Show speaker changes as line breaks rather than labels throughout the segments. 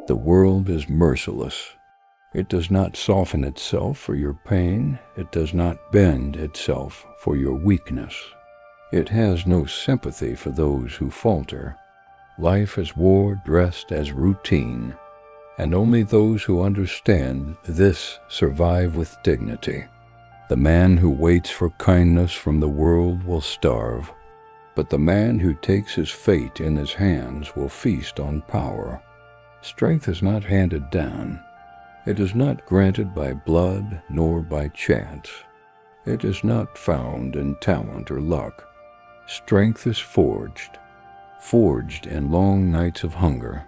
The world is merciless. It does not soften itself for your pain. It does not bend itself for your weakness. It has no sympathy for those who falter. Life is war dressed as routine, and only those who understand this survive with dignity. The man who waits for kindness from the world will starve, but the man who takes his fate in his hands will feast on power. Strength is not handed down. It is not granted by blood nor by chance. It is not found in talent or luck. Strength is forged in long nights of hunger,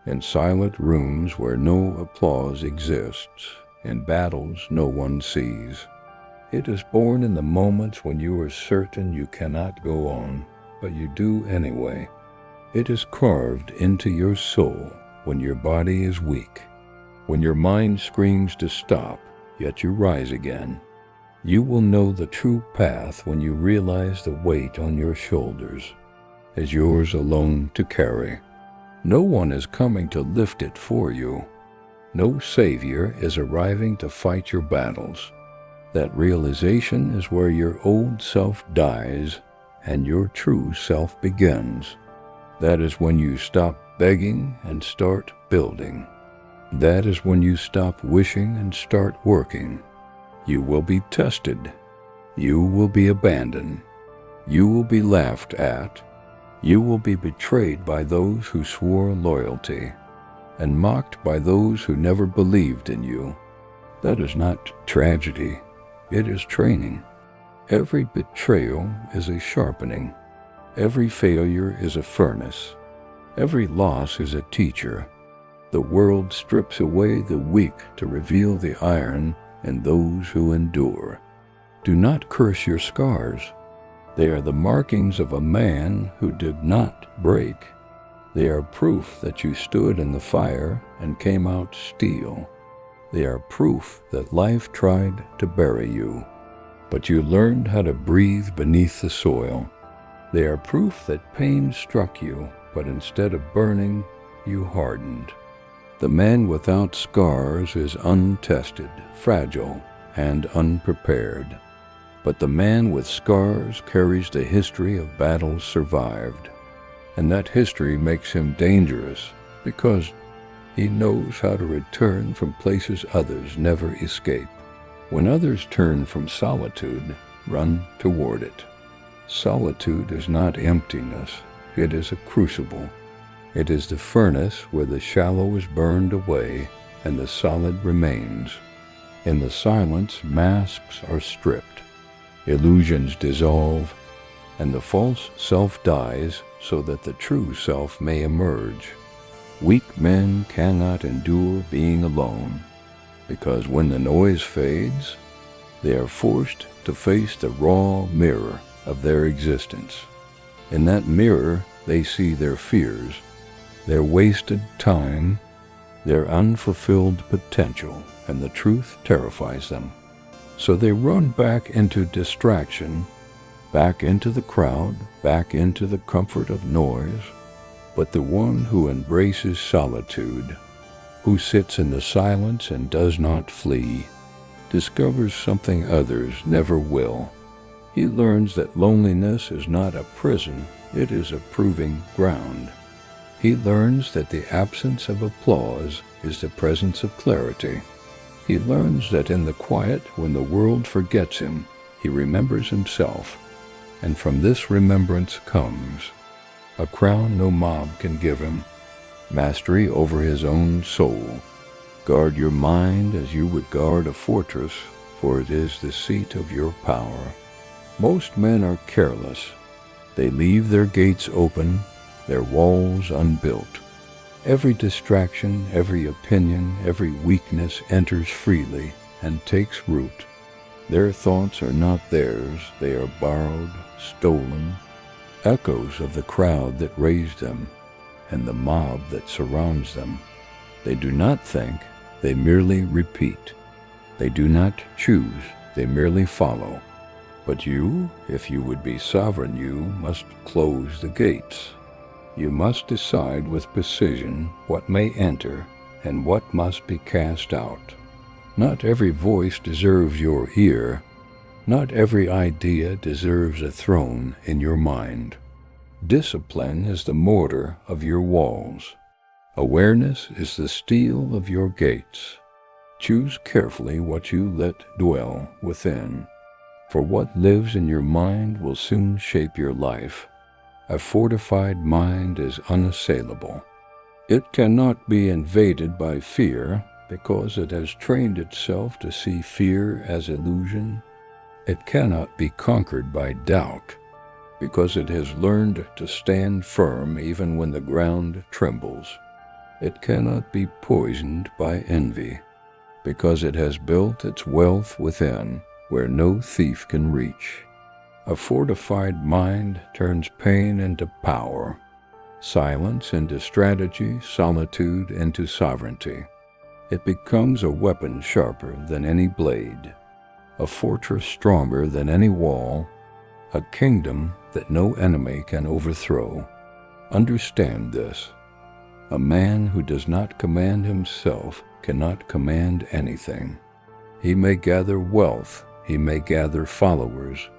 in silent rooms where no applause exists, in battles no one sees. It is born in the moments when you are certain you cannot go on, but you do anyway. It is carved into your soul when your body is weak, when your mind screams to stop, yet you rise again. You will know the true path when you realize the weight on your shoulders is yours alone to carry. No one is coming to lift it for you. No savior is arriving to fight your battles. That realization is where your old self dies and your true self begins. That is when you stop begging and start building. That is when you stop wishing and start working. You will be tested. You will be abandoned. You will be laughed at. You will be betrayed by those who swore loyalty, and mocked by those who never believed in you. That is not tragedy. It is training. Every betrayal is a sharpening. Every failure is a furnace. Every loss is a teacher. The world strips away the weak to reveal the iron in those who endure. Do not curse your scars. They are the markings of a man who did not break. They are proof that you stood in the fire and came out steel. They are proof that life tried to bury you, but you learned how to breathe beneath the soil. They are proof that pain struck you, but instead of burning, you hardened. The man without scars is untested, fragile, and unprepared. But the man with scars carries the history of battles survived, and that history makes him dangerous because he knows how to return from places others never escape. When others turn from solitude, run toward it. Solitude is not emptiness. It is a crucible. It is the furnace where the shallow is burned away and the solid remains. In the silence, masks are stripped, illusions dissolve, and the false self dies so that the true self may emerge. Weak men cannot endure being alone, because when the noise fades, they are forced to face the raw mirror of their existence. In that mirror, they see their fears, their wasted time, their unfulfilled potential, and the truth terrifies them. So they run back into distraction, back into the crowd, back into the comfort of noise. But the one who embraces solitude, who sits in the silence and does not flee, discovers something others never will. He learns that loneliness is not a prison, it is a proving ground. He learns that the absence of applause is the presence of clarity. He learns that in the quiet, when the world forgets him, he remembers himself, and from this remembrance comes a crown no mob can give him, mastery over his own soul. Guard your mind as you would guard a fortress, for it is the seat of your power. Most men are careless. They leave their gates open, their walls unbuilt. Every distraction, every opinion, every weakness enters freely and takes root. Their thoughts are not theirs, they are borrowed, stolen, echoes of the crowd that raised them and the mob that surrounds them. They do not think, they merely repeat. They do not choose, they merely follow. But you, if you would be sovereign, you must close the gates. You must decide with precision what may enter and what must be cast out. Not every voice deserves your ear. Not every idea deserves a throne in your mind. Discipline is the mortar of your walls. Awareness is the steel of your gates. Choose carefully what you let dwell within, for what lives in your mind will soon shape your life. A fortified mind is unassailable. It cannot be invaded by fear because it has trained itself to see fear as illusion. It cannot be conquered by doubt because it has learned to stand firm even when the ground trembles. It cannot be poisoned by envy because it has built its wealth within where no thief can reach. A fortified mind turns pain into power, silence into strategy, solitude into sovereignty. It becomes a weapon sharper than any blade, a fortress stronger than any wall, a kingdom that no enemy can overthrow. Understand this. A man who does not command himself cannot command anything. He may gather wealth, he may gather followers,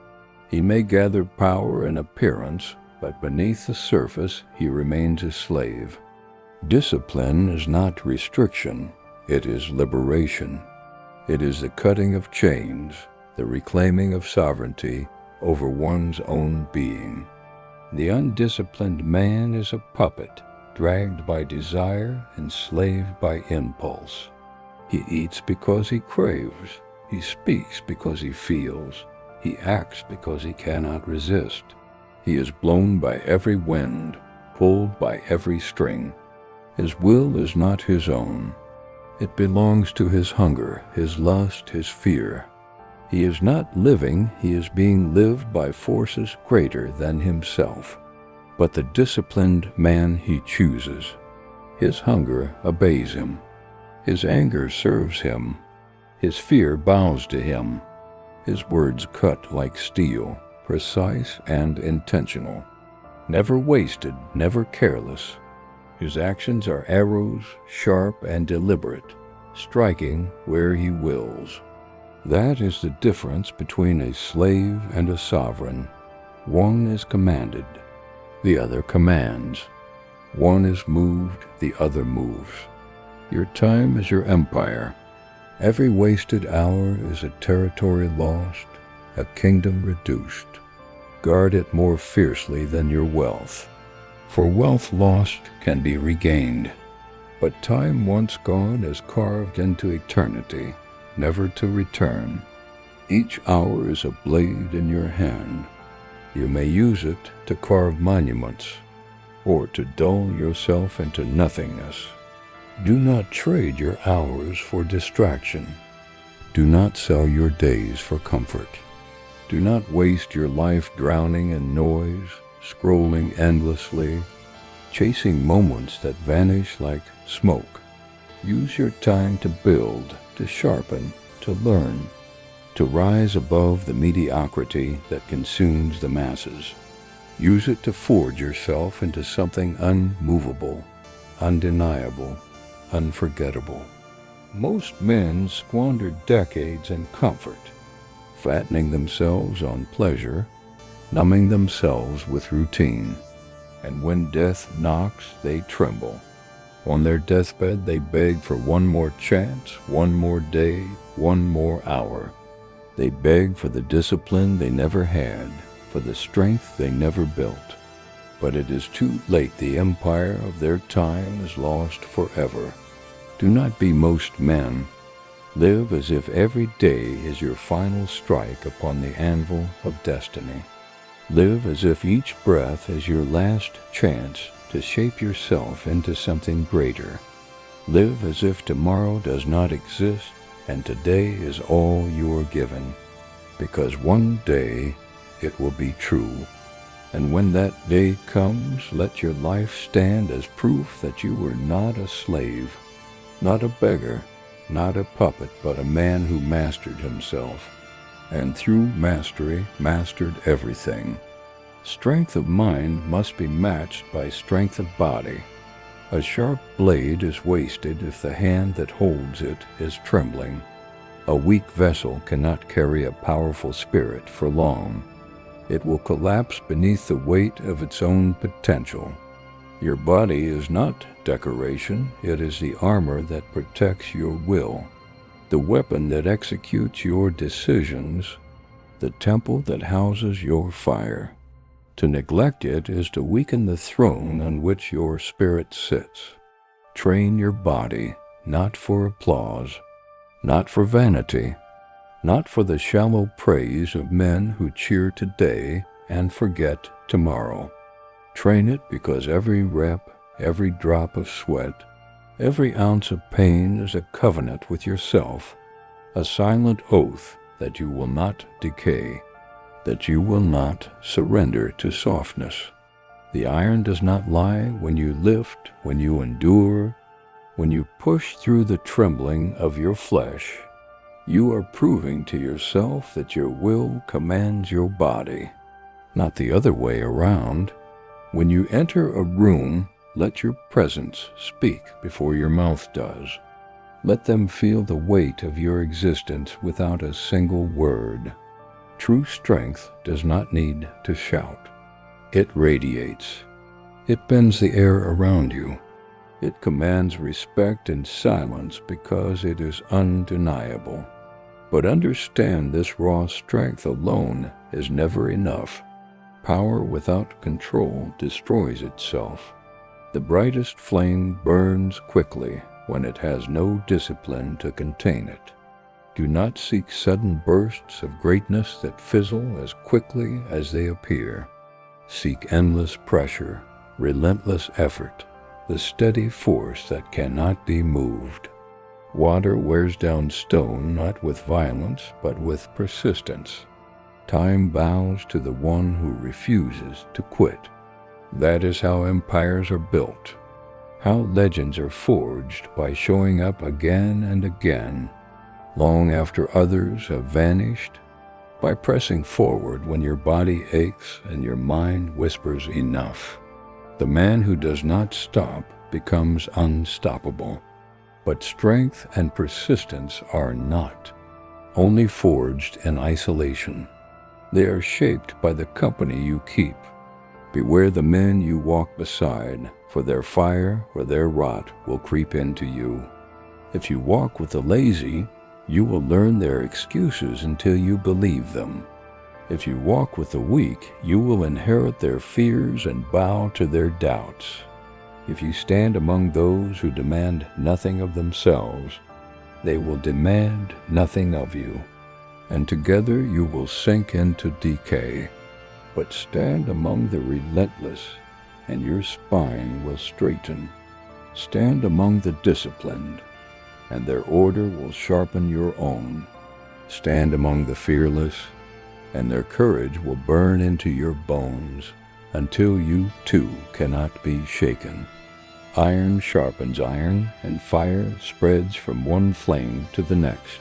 he may gather power and appearance, but beneath the surface he remains a slave. Discipline is not restriction, it is liberation. It is the cutting of chains, the reclaiming of sovereignty over one's own being. The undisciplined man is a puppet, dragged by desire, enslaved by impulse. He eats because he craves, he speaks because he feels, he acts because he cannot resist. He is blown by every wind, pulled by every string. His will is not his own. It belongs to his hunger, his lust, his fear. He is not living, he is being lived by forces greater than himself. But the disciplined man he chooses. His hunger obeys him. His anger serves him. His fear bows to him. His words cut like steel, precise and intentional. Never wasted, never careless. His actions are arrows, sharp and deliberate, striking where he wills. That is the difference between a slave and a sovereign. One is commanded, the other commands. One is moved, the other moves. Your time is your empire. Every wasted hour is a territory lost, a kingdom reduced. Guard it more fiercely than your wealth. For wealth lost can be regained, but time once gone is carved into eternity, never to return. Each hour is a blade in your hand. You may use it to carve monuments, or to dull yourself into nothingness. Do not trade your hours for distraction. Do not sell your days for comfort. Do not waste your life drowning in noise, scrolling endlessly, chasing moments that vanish like smoke. Use your time to build, to sharpen, to learn, to rise above the mediocrity that consumes the masses. Use it to forge yourself into something unmovable, undeniable, unforgettable. Most men squander decades in comfort, fattening themselves on pleasure, numbing themselves with routine. And when death knocks, they tremble. On their deathbed, they beg for one more chance, one more day, one more hour. They beg for the discipline they never had, for the strength they never built. But it is too late. The empire of their time is lost forever. Do not be most men. Live as if every day is your final strike upon the anvil of destiny. Live as if each breath is your last chance to shape yourself into something greater. Live as if tomorrow does not exist and today is all you are given, because one day it will be true. And when that day comes, let your life stand as proof that you were not a slave, not a beggar, not a puppet, but a man who mastered himself, and through mastery mastered everything. Strength of mind must be matched by strength of body. A sharp blade is wasted if the hand that holds it is trembling. A weak vessel cannot carry a powerful spirit for long. It will collapse beneath the weight of its own potential. Your body is not decoration, it is the armor that protects your will, the weapon that executes your decisions, the temple that houses your fire. To neglect it is to weaken the throne on which your spirit sits. Train your body, not for applause, not for vanity, not for the shallow praise of men who cheer today and forget tomorrow. Train it because every rep, every drop of sweat, every ounce of pain is a covenant with yourself, a silent oath that you will not decay, that you will not surrender to softness. The iron does not lie when you lift, when you endure, when you push through the trembling of your flesh. You are proving to yourself that your will commands your body, not the other way around. When you enter a room, let your presence speak before your mouth does. Let them feel the weight of your existence without a single word. True strength does not need to shout. It radiates. It bends the air around you. It commands respect in silence because it is undeniable. But understand this raw strength alone is never enough. Power without control destroys itself. The brightest flame burns quickly when it has no discipline to contain it. Do not seek sudden bursts of greatness that fizzle as quickly as they appear. Seek endless pressure, relentless effort, the steady force that cannot be moved. Water wears down stone not with violence but with persistence. Time bows to the one who refuses to quit. That is how empires are built, how legends are forged by showing up again and again, long after others have vanished, by pressing forward when your body aches and your mind whispers enough. The man who does not stop becomes unstoppable. But strength and persistence are not, only forged in isolation. They are shaped by the company you keep. Beware the men you walk beside, for their fire or their rot will creep into you. If you walk with the lazy, you will learn their excuses until you believe them. If you walk with the weak, you will inherit their fears and bow to their doubts. If you stand among those who demand nothing of themselves, they will demand nothing of you, and together you will sink into decay. But stand among the relentless, and your spine will straighten. Stand among the disciplined, and their order will sharpen your own. Stand among the fearless, and their courage will burn into your bones, until you too cannot be shaken. Iron sharpens iron, and fire spreads from one flame to the next.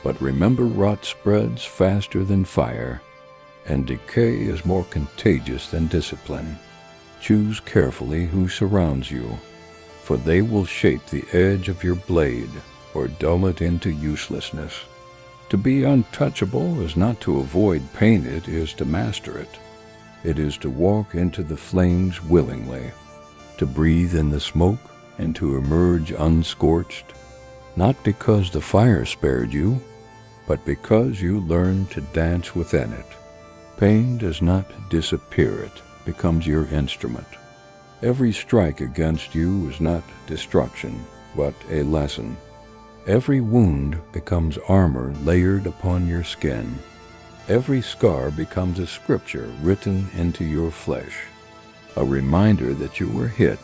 But remember, rot spreads faster than fire, and decay is more contagious than discipline. Choose carefully who surrounds you, for they will shape the edge of your blade or dull it into uselessness. To be untouchable is not to avoid pain, it is to master it. It is to walk into the flames willingly, to breathe in the smoke and to emerge unscorched, not because the fire spared you, but because you learned to dance within it. Pain does not disappear, it becomes your instrument. Every strike against you is not destruction, but a lesson. Every wound becomes armor layered upon your skin. Every scar becomes a scripture written into your flesh, a reminder that you were hit,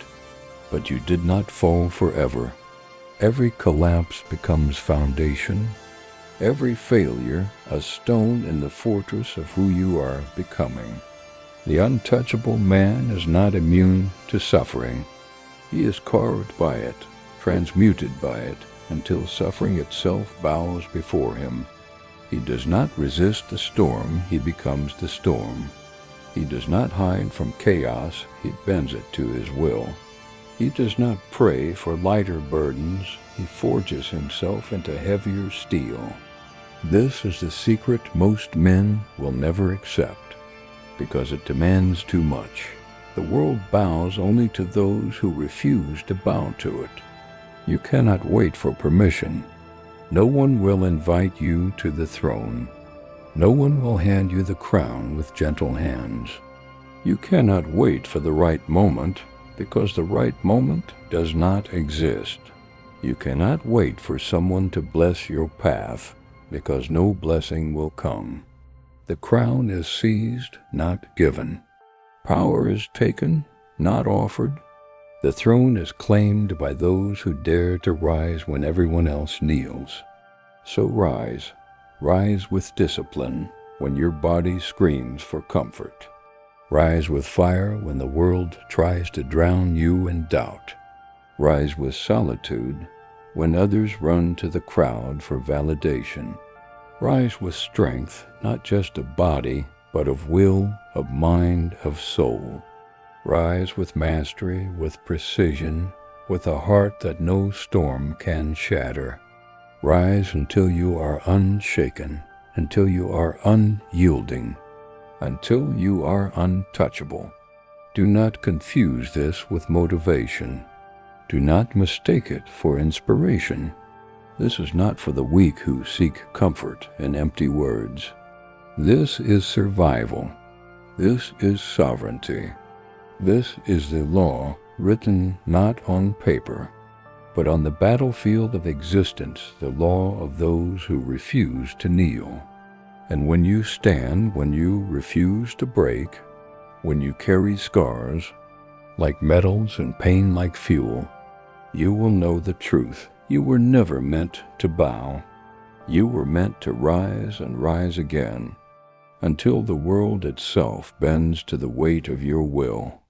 but you did not fall forever. Every collapse becomes foundation. Every failure, a stone in the fortress of who you are becoming. The untouchable man is not immune to suffering. He is carved by it, transmuted by it, until suffering itself bows before him. He does not resist the storm, he becomes the storm. He does not hide from chaos, he bends it to his will. He does not pray for lighter burdens, he forges himself into heavier steel. This is the secret most men will never accept, because it demands too much. The world bows only to those who refuse to bow to it. You cannot wait for permission. No one will invite you to the throne. No one will hand you the crown with gentle hands. You cannot wait for the right moment, because the right moment does not exist. You cannot wait for someone to bless your path, because no blessing will come. The crown is seized, not given. Power is taken, not offered. The throne is claimed by those who dare to rise when everyone else kneels. So rise with discipline when your body screams for comfort. Rise with fire when the world tries to drown you in doubt. Rise with solitude when others run to the crowd for validation. Rise with strength, not just of body, but of will, of mind, of soul. Rise with mastery, with precision, with a heart that no storm can shatter. Rise until you are unshaken, until you are unyielding, until you are untouchable. Do not confuse this with motivation. Do not mistake it for inspiration. This is not for the weak who seek comfort in empty words. This is survival. This is sovereignty. This is the law written not on paper, but on the battlefield of existence, the law of those who refuse to kneel. And when you stand, when you refuse to break, when you carry scars like metals and pain like fuel, you will know the truth. You were never meant to bow. You were meant to rise and rise again, until the world itself bends to the weight of your will.